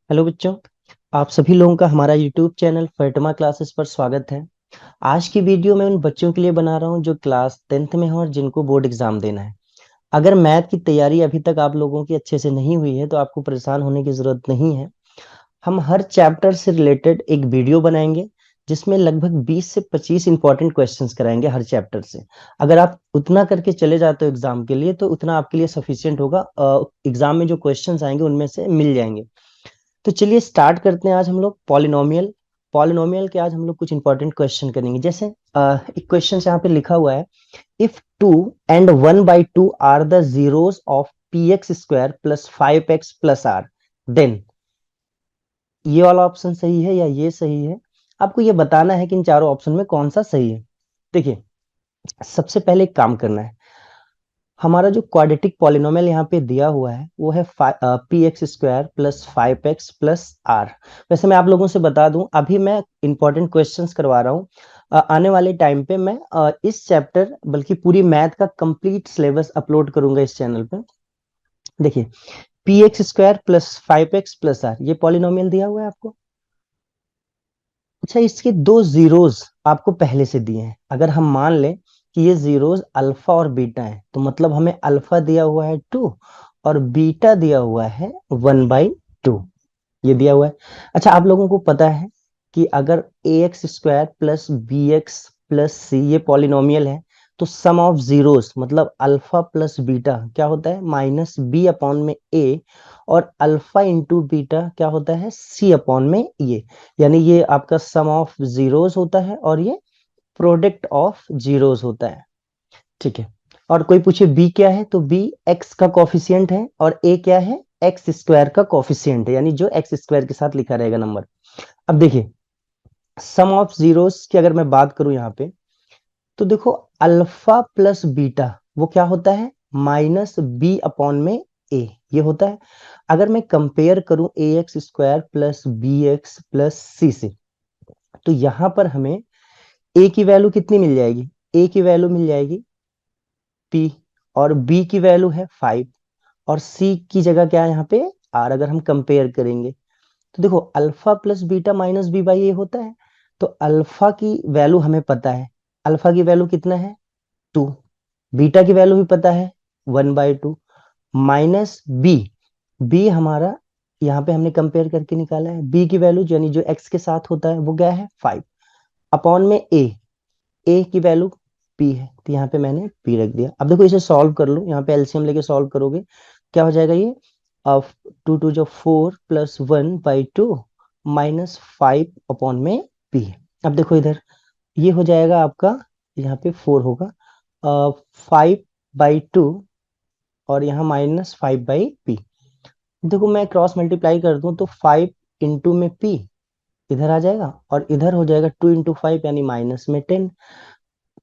Hello बच्चों। आप सभी लोगों का हमारा यूट्यूब चैनल फैटमा क्लासेस पर स्वागत है। आज की वीडियो मैं उन बच्चों के लिए बना रहा हूं जो क्लास 10th में हैं और जिनको बोर्ड एग्जाम देना है। अगर मैथ की तैयारी अभी तक आप लोगों की अच्छे से नहीं हुई है तो आपको परेशान होने की जरूरत नहीं है। हम हर चैप्टर से रिलेटेड एक वीडियो बनाएंगे जिसमें लगभग 20 से 25 इंपॉर्टेंट क्वेश्चंस कराएंगे हर चैप्टर से। अगर आप उतना करके चले जाते हो एग्जाम के लिए तो उतना आपके लिए सफिशियंट होगा। एग्जाम में जो क्वेश्चंस आएंगे उनमें से मिल जाएंगे। तो चलिए स्टार्ट करते हैं। आज हम लोग पॉलिनोमियल पॉलिनोमियल के आज हम लोग कुछ इंपॉर्टेंट क्वेश्चन करेंगे। जैसे एक क्वेश्चन यहाँ पे लिखा हुआ है, if 2 and 1/2 are the zeros of p x square plus 5x plus r, then ये वाला ऑप्शन सही है या ये सही है। आपको ये बताना है कि इन चारों ऑप्शन में कौन सा सही है। देखिए, सबसे पहले एक काम करना है। हमारा जो क्वाड्रेटिक पॉलिनोमियल यहाँ पे दिया हुआ है वो है p x square plus 5x plus r. वैसे मैं आप लोगों से बता दूं, अभी मैं इंपॉर्टेंट क्वेश्चंस करवा रहा हूँ। आने वाले टाइम पे मैं इस चैप्टर बल्कि पूरी मैथ का कंप्लीट सिलेबस अपलोड करूंगा इस चैनल पे। देखिए, p x square plus 5x plus r, ये पॉलिनोमियल दिया हुआ है आपको। अच्छा, इसके दो जीरोस आपको पहले से दिए हैं। अगर हम मान लें कि ये जीरोस अल्फा और बीटा है तो मतलब हमें अल्फा दिया हुआ है 2 और बीटा दिया हुआ है 1/2। ये दिया हुआ है। अच्छा, आप लोगों को पता है कि अगर a x square plus b x plus c ये पॉलिनोमियल है तो सम ऑफ जीरोस मतलब अल्फा प्लस बीटा क्या होता है, माइनस बी अपॉन में ए। और अल्फा इंटू बीटा क्या होता है, सी अपॉन में ये। यानी ये आपका सम ऑफ जीरोस होता है और ये प्रोडक्ट ऑफ जीरोस होता है। ठीक है। और कोई पूछे बी क्या है तो बी एक्स का कॉफिशियंट है और ए क्या है, एक्स स्क्वायर का कॉफिशियंट है, यानी जो एक्स स्क्वायर के साथ लिखा रहेगा नंबर। अब देखिए, सम ऑफ जीरोस की अगर मैं बात करूं यहाँ पे तो देखो, अल्फा प्लस बीटा वो क्या होता है, माइनस बी अपॉन में ए, ये होता है। अगर मैं कंपेयर करूं a x square plus b x plus c से तो यहां पर हमें ए की वैल्यू कितनी मिल जाएगी, ए की वैल्यू मिल जाएगी पी, और बी की वैल्यू है 5, और सी की जगह क्या है यहाँ पे आर। अगर हम कंपेयर करेंगे तो देखो, alpha plus beta minus b by a होता है। तो अल्फा की वैल्यू हमें पता है, अल्फा की वैल्यू कितना है 2, बीटा की वैल्यू भी पता है 1/2, माइनस बी, बी हमारा यहाँ पे हमने कंपेयर करके निकाला है। बी की वैल्यू यानी जो एक्स के साथ होता है वो क्या है 5, अपॉन में ए, ए की वैल्यू पी है तो यहाँ पे मैंने पी रख दिया। अब देखो इसे सॉल्व कर लो, यहाँ पे एलसीएम लेके सॉल्व करोगे क्या हो जाएगा ये, अब 2 जो 4 प्लस 1/2 माइनस 5 अपॉन में पी। अब देखो इधर ये हो जाएगा आपका, यहाँ पे 4 होगा 5/2 और यहाँ माइनस 5/p। देखो मैं क्रॉस मल्टीप्लाई कर दूं तो 5 इंटू में p इधर आ जाएगा और इधर हो जाएगा 2 इंटू 5 यानी माइनस में 10।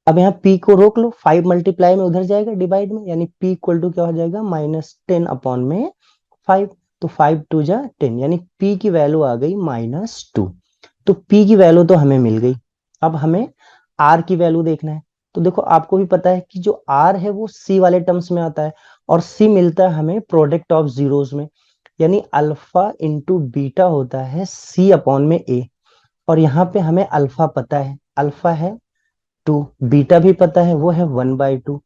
अब यहाँ p को रोक लो, 5 मल्टीप्लाई में उधर जाएगा डिवाइड में, यानी p इक्वल टू क्या हो जाएगा, -10 अपॉन में 5। तो 5 2 जा 10, यानी p की वैल्यू आ गई -2। तो p की वैल्यू तो हमें मिल गई। अब हमें r की वैल्यू देखना है। तो देखो आपको भी पता है कि जो r है वो c वाले टर्म्स में आता है और c मिलता है हमें प्रोडक्ट ऑफ जीरोस में, यानी अल्फा इंटू बीटा होता है c अपॉन में a। और यहाँ पे हमें अल्फा पता है, अल्फा है 2, बीटा भी पता है वो है 1/2।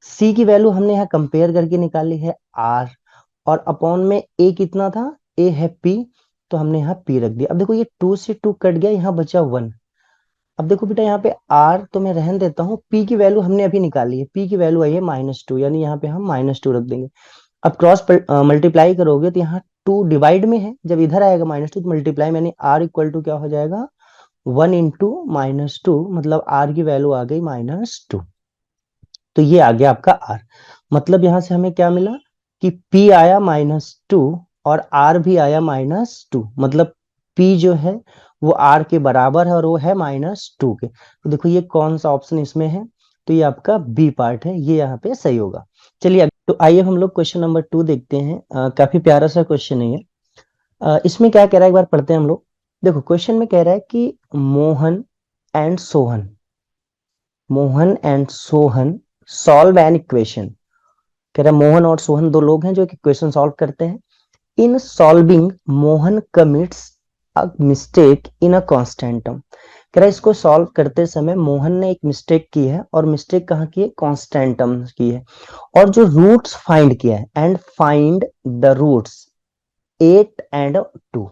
सी की वैल्यू हमने यहाँ कंपेयर करके निकाली है आर, और अपॉन में ए कितना था, ए है पी, तो हमने यहाँ पी रख दिया। अब देखो ये 2 से 2 कट गया, यहाँ बचा 1। अब देखो बेटा यहाँ पे आर तो मैं रहने देता हूँ, पी की वैल्यू हमने अभी निकाली है, पी की वैल्यू आई है -2, यानी यहाँ पे हम -2 रख देंगे। अब क्रॉस मल्टीप्लाई करोगे तो यहाँ 2 डिवाइड में है, जब इधर आएगा -2 तो मल्टीप्लाई में, यानी आर इक्वल टू क्या हो जाएगा 1 इंटू -2, मतलब आर की वैल्यू आ गई -2। तो ये आ गया आपका आर। मतलब यहां से हमें क्या मिला कि पी आया -2 और आर भी आया -2, मतलब पी जो है वो आर के बराबर है और वो है -2 के। तो देखो ये कौन सा ऑप्शन इसमें है, तो ये आपका बी पार्ट है, ये यहाँ पे सही होगा। चलिए तो आइए हम लोग क्वेश्चन नंबर 2 देखते हैं। काफी प्यारा सा क्वेश्चन है ये। इसमें क्या कह रहा है एक बार पढ़ते हैं हम लोग। देखो क्वेश्चन में कह रहा है कि Mohan and Sohan, Mohan and Sohan solve an equation. कह रहा है मोहन और सोहन दो लोग हैं जो एक इक्वेशन सॉल्व करते हैं। In solving Mohan commits a mistake in a constant term. कह रहा है इसको सॉल्व करते समय मोहन ने एक मिस्टेक की है, और मिस्टेक कहाँ की है, कांस्टेंट टर्म की है, और जो रूट्स फाइंड किया है, and find the roots 8 and 2।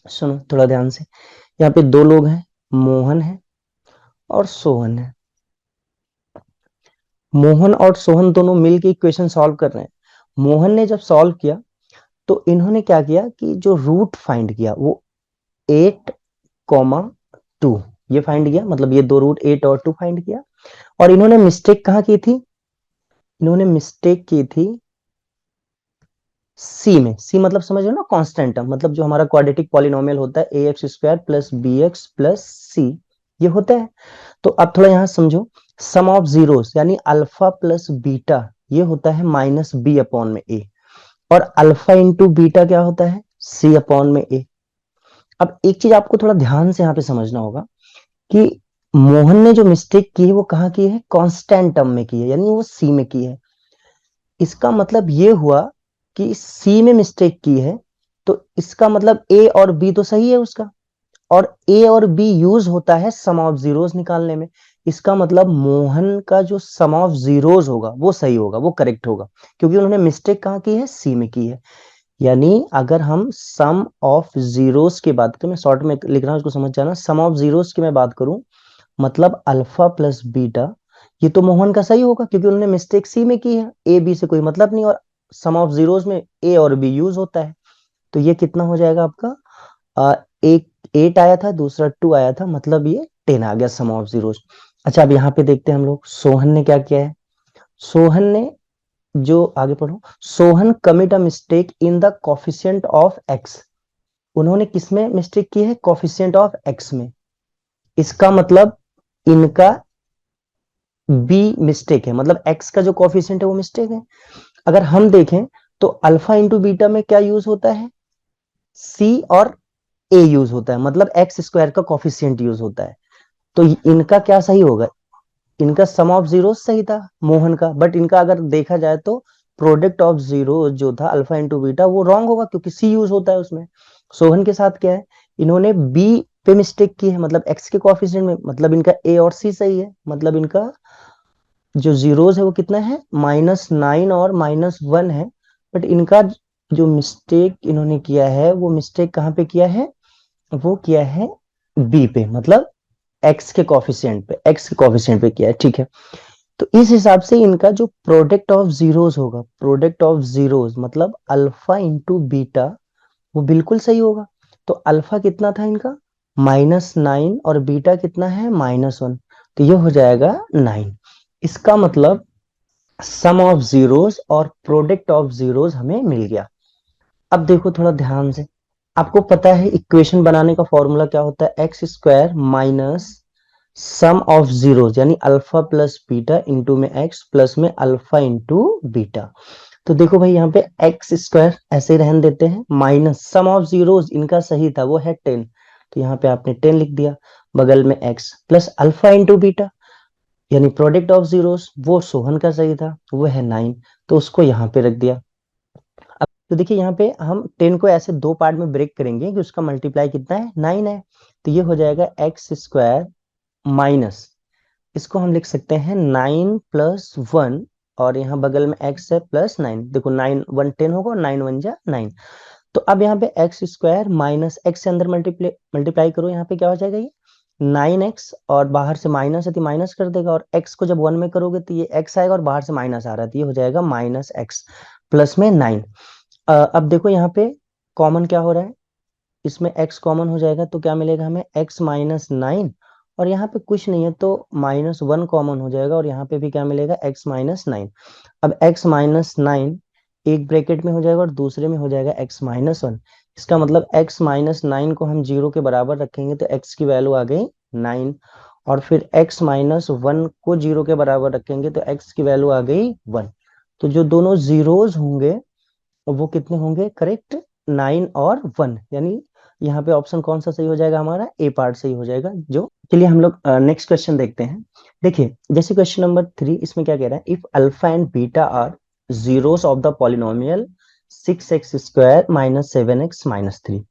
सुनो थोड़ा ध्यान से, यहाँ पे दो लोग हैं, मोहन है और सोहन है। मोहन और सोहन दोनों मिलकर इक्वेशन सॉल्व कर रहे हैं। मोहन ने जब सॉल्व किया तो इन्होंने क्या किया कि जो रूट फाइंड किया वो 8, 2 ये फाइंड किया, मतलब ये दो रूट 8 और 2 फाइंड किया। और इन्होंने मिस्टेक कहाँ की थी, इन्होंने मिस्टेक की थी सी में। सी मतलब समझ लो ना, कांस्टेंट टर्म, मतलब जो हमारा क्वाड्रेटिक पॉलिनोमियल होता है a x square plus b x plus c, ये होता है। तो अब थोड़ा यहां समझो, सम ऑफ जीरोस यानी अल्फा प्लस बीटा ये होता है माइनस बी अपॉन में ए, और अल्फा इंटू बीटा क्या होता है, सी अपॉन में ए। अब एक चीज आपको थोड़ा ध्यान से यहाँ पे समझना होगा कि मोहन ने जो मिस्टेक की है वो कहाँ की है, कांस्टेंट टर्म में की है, यानी वो सी में की है। इसका मतलब ये हुआ कि सी में मिस्टेक की है, तो इसका मतलब ए और बी तो सही है उसका, और ए और बी यूज होता है सम ऑफ जीरोस निकालने में। इसका मतलब मोहन का जो सम ऑफ जीरोस होगा वो सही होगा, वो करेक्ट होगा, क्योंकि उन्होंने मिस्टेक कहाँ की है, सी में की है। यानी अगर हम सम ऑफ जीरोस की बात करें, मैं शॉर्ट में लिख रहा हूं इसको समझ जाना, सम ऑफ जीरोस की मैं बात करूं, मतलब अल्फा प्लस बीटा, ये तो मोहन का सही होगा क्योंकि उन्होंने मिस्टेक सी में की है, ए बी से कोई मतलब नहीं, और सम ऑफ जीरोस में ए और बी यूज होता है। तो ये कितना हो जाएगा आपका, एक 8 आया था, दूसरा 2 आया था, मतलब ये 10 आ गया सम ऑफ जीरोस। अच्छा अब यहाँ पे देखते हैं हम लोग सोहन ने क्या किया है। सोहन ने जो, आगे पढ़ो, Sohan commit a mistake in the coefficient of x. उन्होंने किसमें मिस्टेक की है, कोफिशिएंट ऑफ एक्स में। इसका मतलब इनका बी मिस्टेक है, मतलब एक्स का जो कोफिशिएंट है वो मिस्टेक है। अगर हम देखें तो अल्फा इंटू बीटा में क्या यूज होता है, सी और ए यूज होता है, मतलब एक्स स्क्वायर का कोफिशिएंट यूज होता है। तो इनका क्या सही होगा, इनका सम ऑफ जीरो सही था मोहन का, बट इनका अगर देखा जाए तो प्रोडक्ट ऑफ जीरो जो था अल्फा इंटू बीटा वो रॉन्ग होगा, क्योंकि सी यूज होता है उसमें। सोहन के साथ क्या है, इन्होंने बी पे मिस्टेक की है, मतलब एक्स के कोफिशिएंट में, मतलब इनका ए और सी सही है, मतलब इनका जो जीरोस है वो कितना है, -9 और -1 है। बट इनका जो मिस्टेक इन्होंने किया है वो मिस्टेक कहाँ पे किया है, वो किया है बी पे, मतलब एक्स के कोफिशिएंट पे किया है, ठीक है। तो इस हिसाब से इनका जो प्रोडक्ट ऑफ जीरोस होगा, प्रोडक्ट ऑफ जीरोस मतलब अल्फा इंटू बीटा, वो बिल्कुल सही होगा। तो अल्फा कितना था इनका, -9, और बीटा कितना है, -1, तो ये हो जाएगा 9। इसका मतलब सम ऑफ जीरोस और प्रोडक्ट ऑफ जीरोस हमें मिल गया। अब देखो थोड़ा ध्यान से, आपको पता है इक्वेशन बनाने का फॉर्मूला क्या होता है, x square minus sum of zeros यानी अल्फा प्लस बीटा इंटू में एक्स प्लस में अल्फा इंटू बीटा। तो देखो भाई यहाँ पे एक्स स्क्वायर ऐसे ही रहने देते हैं, माइनस सम ऑफ जीरोस इनका सही था वो है 10, तो यहाँ पे आपने 10 लिख दिया, बगल में x plus alpha into beta यानी प्रोडक्ट ऑफ जीरोस वो सोहन का सही था वो है 9, तो उसको यहाँ पे रख दिया। अब तो देखिए यहाँ पे हम 10 को ऐसे दो पार्ट में ब्रेक करेंगे कि उसका मल्टीप्लाई कितना है, 9 है। तो ये हो जाएगा एक्स स्क्वायर माइनस, इसको हम लिख सकते हैं 9 + 1, और यहाँ बगल में एक्स है +9, देखो 9 1 10 होगा और 9 1 जा 9। तो अब यहाँ पे एक्स स्क्वायर माइनस एक्स से अंदर मल्टीप्लाई मल्टीप्लाई करो, यहाँ पे क्या हो जाएगा, ये 9x, और बाहर से माइनस है तो माइनस कर देगा, और x को जब 1 में करोगे तो ये x आएगा, और बाहर से माइनस आ रहा है तो ये हो जाएगा -x प्लस में 9। अब देखो यहाँ पे कॉमन क्या हो रहा है, इसमें x कॉमन हो जाएगा तो क्या मिलेगा हमें, x -9, और यहाँ पे कुछ नहीं है तो -1 कॉमन हो जाएगा, और यहाँ पे भी क्या मिलेगा, x -9। अब x -9 एक ब्रैकेट में हो जाएगा और दूसरे में हो जाएगा x -1। इसका मतलब x -9 को हम 0 के बराबर रखेंगे तो x की वैल्यू आ गई 9, और फिर x -1 को 0 के बराबर रखेंगे तो x की वैल्यू आ गई 1। तो जो दोनों जीरोस होंगे वो कितने होंगे, करेक्ट, 9 और 1, यानी यहाँ पे ऑप्शन कौन सा सही हो जाएगा, हमारा ए पार्ट सही हो जाएगा। जो चलिए हम लोग नेक्स्ट क्वेश्चन देखते हैं। देखिए जैसे क्वेश्चन नंबर 3, इसमें क्या कह रहा है, if alpha and beta are zeros of the polynomial 6x² minus 7x minus 3।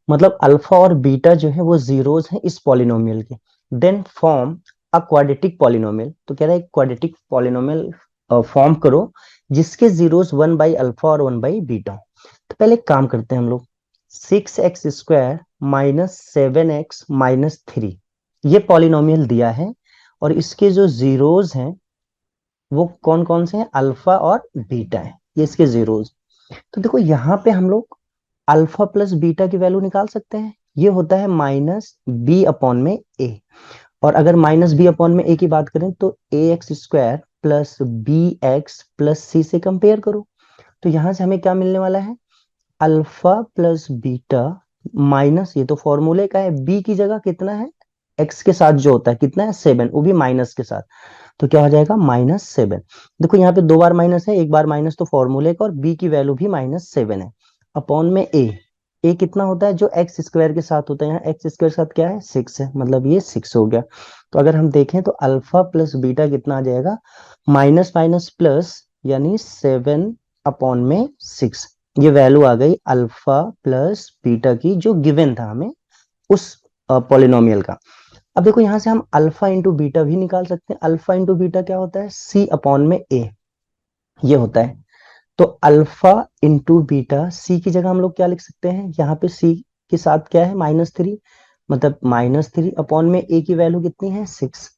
मतलब अल्फा और बीटा जो है वो जीरोस हैं इस पॉलिनोमियल के। Then form a quadratic polynomial. तो कह रहा है क्वाड्रेटिक पॉलिनोमियल फॉर्म करो जिसके जीरोस 1/अल्फा और 1/बीटा। तो पहले एक काम करते हैं हम लोग, 6x² माइनस 7x माइनस 3 ये पॉलिनोमियल दिया है, और इसके जो जीरोस हैं वो कौन कौन से हैं, अल्फा और बीटा है, ये इसके जीरोस। तो देखो यहाँ पे हम लोग अल्फा प्लस बीटा की वैल्यू निकाल सकते हैं। ये होता है माइनस बी अपॉन में ए। और अगर माइनस बी अपॉन में ए की बात करें तो ax² plus b x plus c से कंपेयर करो। तो यहां से हमें क्या मिलने वाला है, अल्फा प्लस बीटा माइनस, ये तो फॉर्मूले का है, बी की जगह कितना है, एक्स के साथ जो होता है कितना है 7, वो भी माइनस के साथ। तो क्या हो जाएगा -7। देखो यहाँ पे 2 बार माइनस है, 1 बार माइनस, तो फॉर्मूले का, और बी की वैल्यू भी -7 है। अपॉन में ए कितना होता है, जो x² के साथ होता है, यहाँ x² के साथ क्या है 6 है, मतलब ये 6 हो गया। तो अगर हम देखें तो अल्फा प्लस बीटा कितना आ जाएगा, माइनस माइनस प्लस, यानी 7 अपॉन में 6। ये वैल्यू आ गई अल्फा प्लस बीटा की, जो गिवन था हमें उस पॉलिनोमियल का। अब देखो यहां से हम अल्फा इंटू बीटा भी निकाल सकते हैं। अल्फा इंटू बीटा क्या होता है, सी अपॉन में ए, ये होता है। तो अल्फा इंटू बीटा, सी की जगह हम लोग क्या लिख सकते हैं, यहाँ पे सी के साथ क्या है -3, मतलब -3 अपॉन में ए की वैल्यू कितनी है 6।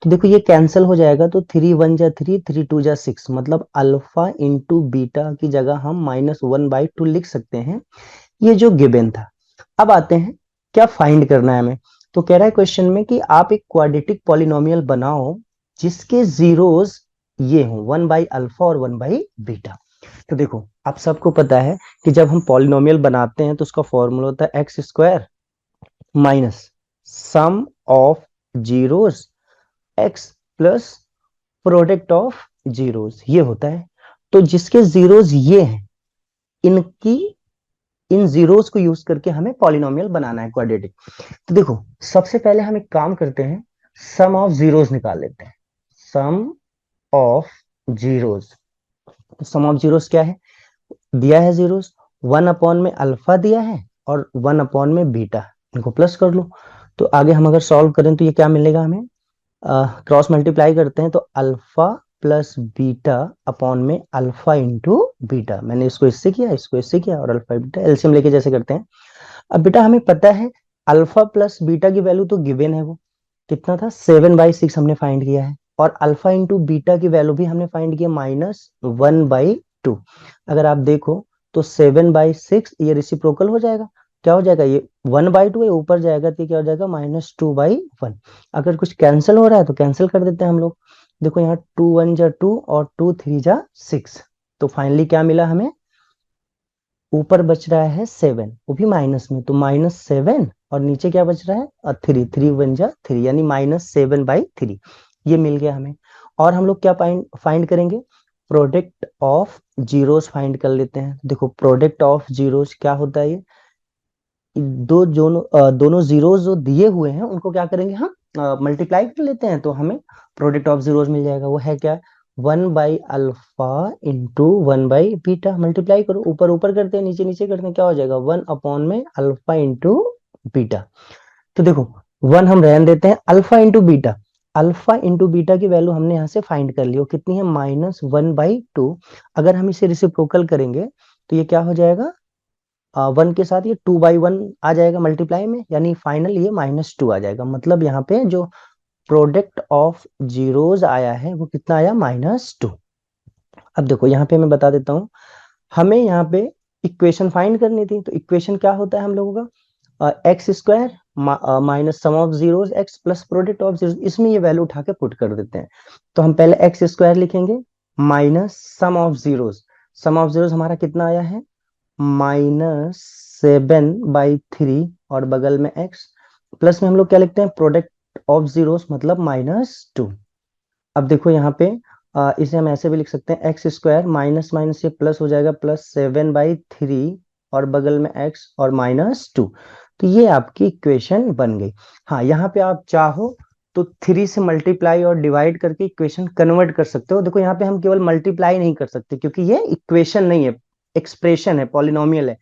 तो देखो ये कैंसिल हो जाएगा, तो 3 1 जा 3, 3 2 जा 6, मतलब अल्फा इंटू बीटा की जगह हम -1/2 लिख सकते हैं, ये जो गिवन था। अब आते हैं क्या फाइंड करना है हमें। तो कह रहा है क्वेश्चन में कि आप एक क्वाड्रेटिक पॉलिनोमियल बनाओ जिसके जीरोस ये हो 1/अल्फा और 1/बीटा। तो देखो आप सबको पता है कि जब हम पॉलिनोमियल बनाते हैं तो उसका फॉर्मूला होता है x² minus sum of zeros x plus product of zeros, ये होता है। तो जिसके जीरोस ये हैं, इनकी इन जीरोस को यूज करके हमें पॉलिनोमियल बनाना है क्वाड्रेटिक। तो देखो सबसे पहले हम एक काम करते हैं, सम ऑफ जीरोस निकाल लेते हैं। सम ऑफ जीरोस, तो सम ऑफ जीरोस क्या है, दिया है जीरोस, 1 अपॉन में अल्फा दिया है और 1 अपॉन में बीटा, इनको प्लस कर लो। तो आगे हम अगर सॉल्व करें तो ये क्या मिलेगा हमें, क्रॉस मल्टीप्लाई करते हैं तो अल्फा प्लस बीटा अपॉन में अल्फा इंटू बीटा, मैंने इसको इससे किया, इसको इससे किया, और अल्फा बीटा एलसीएम लेके जैसे करते हैं। अब बेटा हमें पता है अल्फा प्लस बीटा की वैल्यू तो गिवन है, वो कितना था 7/6 हमने फाइंड किया है, और अल्फा इंटू बीटा की वैल्यू भी हमने फाइंड किया -1/2। अगर आप देखो तो 7/6 ये रिसिप्रोकल हो जाएगा, क्या हो जाएगा, ये 1/2 है, ऊपर जाएगा तो क्या हो जाएगा -2/1। अगर कुछ कैंसिल हो रहा है तो कैंसिल कर देते हैं हम लोग। देखो यहाँ 2 1 जा 2 और 2 3 जा 6। तो फाइनली क्या मिला हमें, ऊपर बच रहा है 7, वो भी माइनस में, तो -7, और नीचे क्या बच रहा है 3, 3 1 जा 3, यानी -7/3, ये मिल गया हमें। और हम लोग क्या फाइंड करेंगे, प्रोडक्ट ऑफ जीरोस फाइंड कर लेते हैं। देखो प्रोडक्ट ऑफ जीरोस क्या होता है, ये दोनों जीरोस जो दिए हुए हैं उनको क्या करेंगे हम मल्टीप्लाई कर लेते हैं, तो हमें प्रोडक्ट ऑफ जीरोस मिल जाएगा। वो है क्या, 1/अल्फा इंटू 1/बीटा, मल्टीप्लाई करो, ऊपर ऊपर करते हैं नीचे नीचे करते हैं, क्या हो जाएगा 1 अपॉन में अल्फा इंटू बीटा। तो देखो 1 हम रहने देते हैं, alpha into beta, alpha into beta की वैल्यू हमने यहाँ से फाइंड कर ली, वो कितनी है -1/2। अगर हम इसे रिसिप्रोकल करेंगे तो ये क्या हो जाएगा, 1 के साथ ये 2/1 आ जाएगा मल्टीप्लाई में, यानी फाइनल ये -2 आ जाएगा। मतलब यहाँ पे जो प्रोडक्ट ऑफ जीरोस आया है वो कितना आया, -2। अब देखो यहाँ पे मैं बता देता हूँ, हमें यहाँ पे इक्वेशन फाइंड करनी थी। तो इक्वेशन क्या होता है हम लोगों का, x² minus sum of zeros x plus product of zeros, इसमें ये वैल्यू उठा के पुट कर देते हैं। तो हम पहले x² लिखेंगे minus sum of zeros, sum of zeros हमारा कितना आया है -7/3, और बगल में x, प्लस में हम लोग क्या लिखते हैं, प्रोडक्ट ऑफ जीरोस मतलब -2। अब देखो यहाँ पे इसे हम ऐसे भी लिख सकते हैं, x² माइनस माइनस ये प्लस हो जाएगा, +7/3, और बगल में x और -2। तो ये आपकी इक्वेशन बन गई। हाँ यहाँ पे आप चाहो तो 3 से मल्टीप्लाई और डिवाइड करके इक्वेशन कन्वर्ट कर सकते हो। देखो यहाँ पे हम केवल मल्टीप्लाई नहीं कर सकते क्योंकि ये इक्वेशन नहीं है, एक्सप्रेशन है, पॉलिनोमियल है,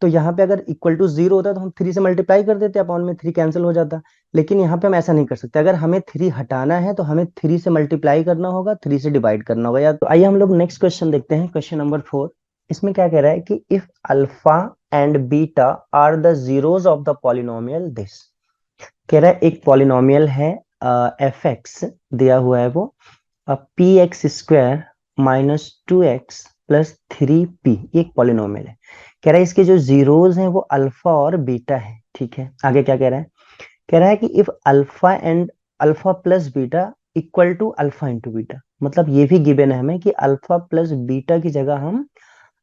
तो यहाँ पे अगर इक्वल टू 0 होता तो हम 3 से मल्टीप्लाई कर देते, अपॉन में 3 कैंसिल हो जाता। लेकिन यहाँ पे हम ऐसा नहीं कर सकते, अगर हमें 3 हटाना है तो हमें 3 से मल्टीप्लाई करना होगा, 3 से डिवाइड करना होगा। या तो आइए हम लोग नेक्स्ट क्वेश्चन देखते हैं, क्वेश्चन नंबर 4। इसमें क्या कह रहा है कि if alpha and beta are the zeros of the polynomial this. कह रहा है एक पॉलिनोमियल है एफ एक्स दिया हुआ है, वो P x square minus 2x plus 3p, एक पॉलिनोमियल है। कह रहा है इसके जो जीरोज हैं वो अल्फा और बीटा है, ठीक है। आगे क्या कह रहा है, कह रहा है कि if alpha and alpha plus beta equal to alpha into beta, मतलब ये भी गिवन है हमें कि अल्फा प्लस बीटा की जगह हम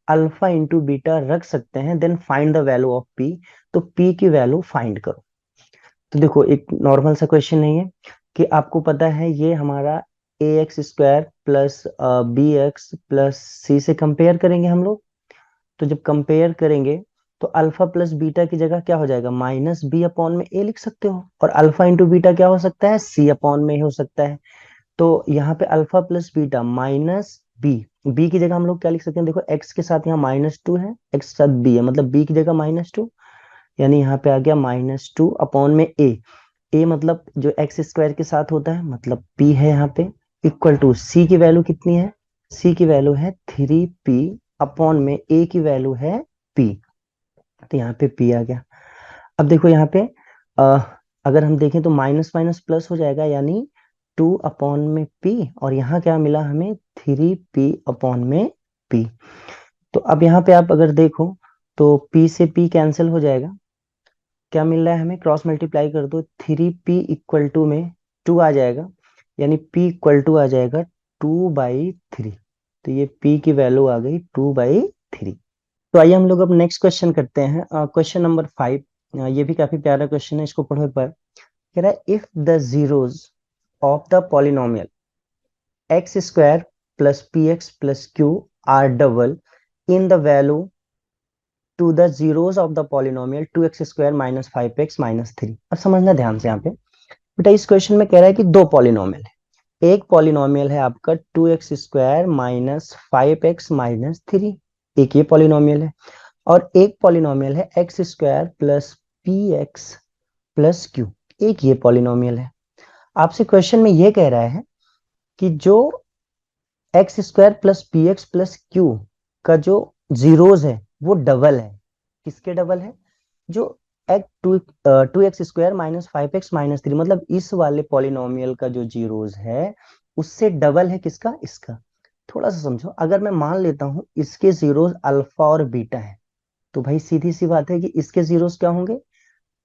अल्फा इंटू बीटा रख सकते हैं, then find the value of p. तो पी की वैल्यू फाइंड करो। तो देखो एक नॉर्मल सा क्वेश्चन नहीं है कि आपको पता है ये हमारा a x square plus b x plus c से कंपेयर करेंगे हम लोग। तो जब कंपेयर करेंगे तो अल्फा प्लस बीटा की जगह क्या हो जाएगा, माइनस बी अपॉन में ए लिख सकते हो, और अल्फा इंटू बीटा क्या हो सकता है, सी अपॉन में हो सकता है। तो यहाँ पे alpha plus beta minus b, b की जगह हम लोग क्या लिख सकते हैं, देखो एक्स के साथ यहाँ -2 है, एक्स के साथ बी है, मतलब बी की जगह -2, यानी यहाँ पे आ गया -2 अपॉन में ए मतलब जो एक्स स्क्वायर के साथ होता है, मतलब पी है यहाँ पे, इक्वल टू सी की वैल्यू कितनी है, सी की वैल्यू है 3p अपॉन में ए की वैल्यू है पी। तो यहाँ पे पी आ गया। अब देखो यहाँ पे आ, अगर हम देखें तो माइनस माइनस प्लस हो जाएगा, यानी 2 अपॉन में पी, और यहाँ क्या मिला हमें 3p अपॉन में पी। तो अब यहाँ पे आप अगर देखो तो p से p कैंसिल हो जाएगा, क्या मिल रहा है हमें, क्रॉस मल्टीप्लाई कर दो, 3p इक्वल टू में 2 आ जाएगा, यानी p इक्वल टू आ जाएगा 2/3। तो ये p की वैल्यू आ गई 2/3। तो आइए हम लोग अब नेक्स्ट क्वेश्चन करते हैं, क्वेश्चन नंबर 5। ये भी काफी प्यारा क्वेश्चन है, इसको पढ़ो एक बार। कह रहा है if the zeros of the polynomial x square plus p x plus q are double in the value to the zeros of the polynomial 2x square minus 5x minus 3। अब समझना ध्यान से यहाँ पे बेटा, इस क्वेश्चन में कह रहा है कि दो पॉलिनोमियल है, एक पॉलिनोमियल है आपका 2x square minus 5x minus 3, एक ये पॉलिनोमियल है, और एक पॉलिनोमियल है x square plus p x plus Q, एक ये पॉलिनोमियल है। आपसे क्वेश्चन में ये कह रहा है कि जो x square plus p x plus Q का जो जीरोज है वो डबल है, किसके डबल है, जो two x square minus 5x minus 3, मतलब इस वाले पॉलिनोमियल का जो जीरोज है उससे डबल है किसका, इसका। थोड़ा सा समझो, अगर मैं मान लेता हूं इसके जीरोज अल्फा और बीटा है, तो भाई सीधी सी बात है कि इसके जीरोस क्या होंगे,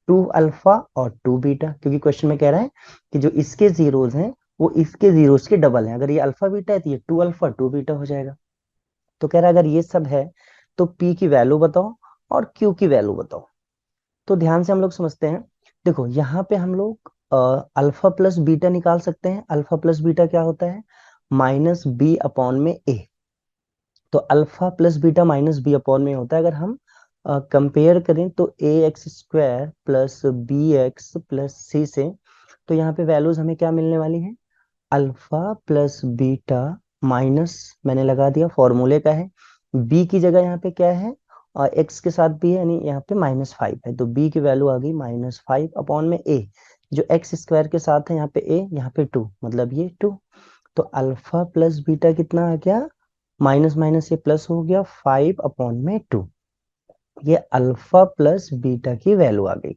2 अल्फा और 2 बीटा, क्योंकि क्वेश्चन में कह रहा है कि जो इसके जीरोस हैं वो इसके जीरोस के डबल हैं। अगर ये अल्फा बीटा है तो ये 2 अल्फा 2 बीटा हो जाएगा। तो कह रहा है अगर ये सब है तो पी की वैल्यू बताओ और क्यू की वैल्यू बताओ। तो ध्यान से हम लोग समझते हैं। देखो यहाँ पे हम लोग अल्फा प्लस बीटा निकाल सकते हैं। अल्फा प्लस बीटा क्या होता है, माइनस बी अपॉन में ए। तो alpha plus beta minus b upon में होता है। अगर हम कंपेयर करें तो a x square plus b x plus c से, तो यहाँ पे वैल्यूज हमें क्या मिलने वाली है, अल्फा प्लस बीटा माइनस, मैंने लगा दिया फॉर्मूले का है, बी की जगह यहाँ पे क्या है, और एक्स के साथ भी है, यानी यहाँ पे -5 है, तो बी की वैल्यू आ गई -5 अपॉन में ए, जो एक्स स्क्वायर के साथ है यहाँ पे ए, यहाँ पे 2, मतलब ये 2। तो अल्फा प्लस बीटा कितना आ गया, माइनस माइनस ये प्लस हो गया 5 अपॉन में 2, ये अल्फा प्लस बीटा की वैल्यू आ गई।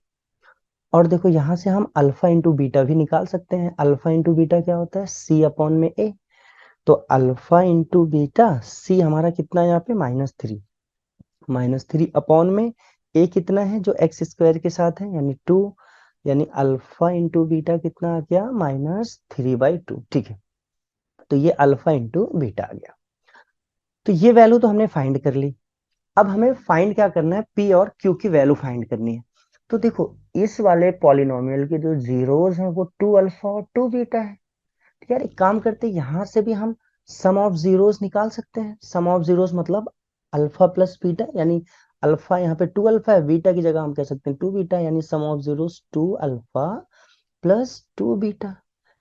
और देखो यहां से हम अल्फा इंटू बीटा भी निकाल सकते हैं। अल्फा इंटू बीटा क्या होता है, सी अपॉन में ए। तो अल्फा इंटू बीटा सी हमारा कितना है यहाँ पे, -3 अपॉन में ए कितना है, जो एक्स स्क्वायर के साथ है, यानी 2, यानी अल्फा इंटू बीटा कितना आ गया, -3/2। ठीक है, तो ये अल्फा इंटू बीटा आ गया। तो ये वैल्यू तो हमने फाइंड कर ली। अब हमें फाइंड क्या करना है, पी और क्यू की वैल्यू फाइंड करनी है। तो देखो इस वाले पॉलिनोमियल के जो जीरोस हैं वो 2 अल्फा और 2 बीटा है। तो यार एक काम करते हैं, यहां से भी हम सम ऑफ जीरोस निकाल सकते हैं। सम ऑफ जीरोस मतलब अल्फा प्लस बीटा, यानी अल्फा यहाँ पे 2 अल्फा है, बीटा की जगह हम कह सकते हैं 2 बीटा, यानी sum of zeros 2 alpha plus 2 beta.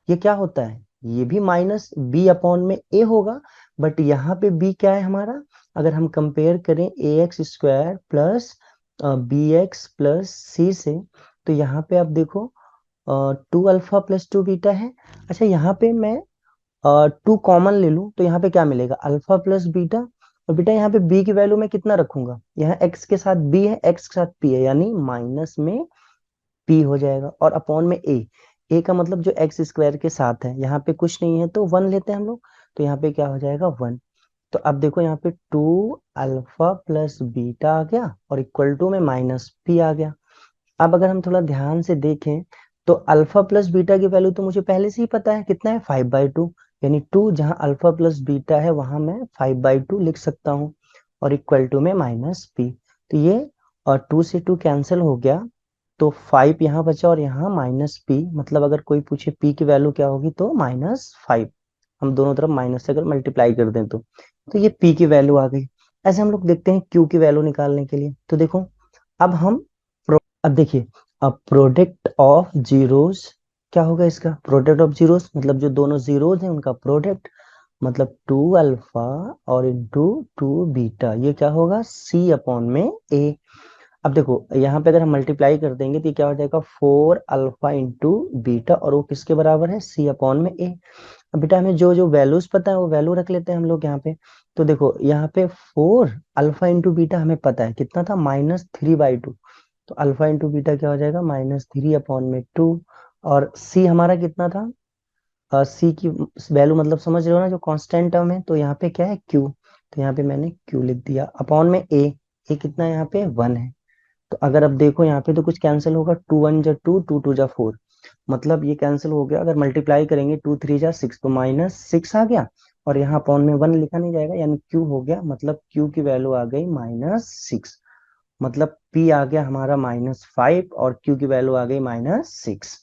ये क्या होता है, ये भी माइनस बी अपॉन में ए होगा, बट यहाँ पे बी क्या है हमारा, अगर हम कंपेयर करें a x square plus b x plus c से, तो यहाँ पे आप देखो 2 अल्फा प्लस 2 बीटा है। अच्छा, यहाँ पे मैं 2 कॉमन ले लूँ तो यहाँ पे क्या मिलेगा, अल्फा प्लस बीटा। और बेटा यहाँ पे बी की वैल्यू मैं कितना रखूंगा, यहाँ एक्स के साथ बी है, एक्स के साथ पी है, यानी माइनस में पी हो जाएगा, और अपॉन में ए। ए का मतलब जो एक्स स्क्वायर के साथ है, यहाँ पे कुछ नहीं है तो 1 लेते हैं हम लोग, तो यहाँ पे क्या हो जाएगा 1। तो अब देखो यहाँ पे 2 अल्फा प्लस बीटा आ गया और इक्वल टू में माइनस पी आ गया। अब अगर हम थोड़ा ध्यान से देखें तो अल्फा प्लस बीटा की वैल्यू तो मुझे पहले से ही पता है, कितना है 5/2, यानी 2 जहां अल्फा प्लस बीटा है वहां मैं 5/2 लिख सकता हूँ, और इक्वल टू में माइनस पी। तो ये और 2 से 2 कैंसिल हो गया, तो 5 यहाँ बचा और यहाँ माइनस पी, मतलब अगर कोई पूछे पी की वैल्यू क्या होगी तो -5। हम दोनों तरफ माइनस से अगर मल्टीप्लाई कर दें तो ये पी की वैल्यू आ गई। ऐसे हम लोग देखते हैं क्यू की वैल्यू निकालने के लिए, तो देखो अब हम अब देखिए, अब प्रोडक्ट ऑफ जीरोस क्या होगा, इसका प्रोडक्ट ऑफ जीरोस मतलब जो दोनों जीरोस हैं उनका प्रोडक्ट, मतलब 2 अल्फा और इंटू 2 बीटा, ये क्या होगा सी अपॉन में ए। अब देखो यहाँ पे अगर हम मल्टीप्लाई कर देंगे तो ये क्या हो जाएगा 4 अल्फा इंटू बीटा, और वो किसके बराबर है, सी अपॉन में ए। अब बेटा हमें जो जो वैल्यूज पता है वो वैल्यू रख लेते हैं हम लोग यहाँ पे। तो देखो यहाँ पे 4 अल्फा इंटू बीटा हमें पता है कितना था, -3/2। तो अल्फा इंटू बीटा क्या हो जाएगा, -3/2। और सी हमारा कितना था, सी की वैल्यू मतलब समझ रहे हो ना, जो कांस्टेंट टर्म है, तो यहाँ पे क्या है क्यू, तो यहाँ पे मैंने क्यू लिख दिया अपॉन में ए। ए कितना है यहाँ पे 1 है। तो अगर अब देखो यहाँ पे तो कुछ कैंसिल होगा, 2 1 जा 2, 2 2 जा 4, मतलब ये कैंसिल हो गया। अगर मल्टीप्लाई करेंगे 2 3 जा 6 तो -6 आ गया, और यहाँ अपॉन में 1 लिखा नहीं जाएगा, यानी क्यू हो गया, मतलब क्यू की वैल्यू आ गई -6। मतलब पी आ गया हमारा -5 और क्यू की वैल्यू आ गई -6।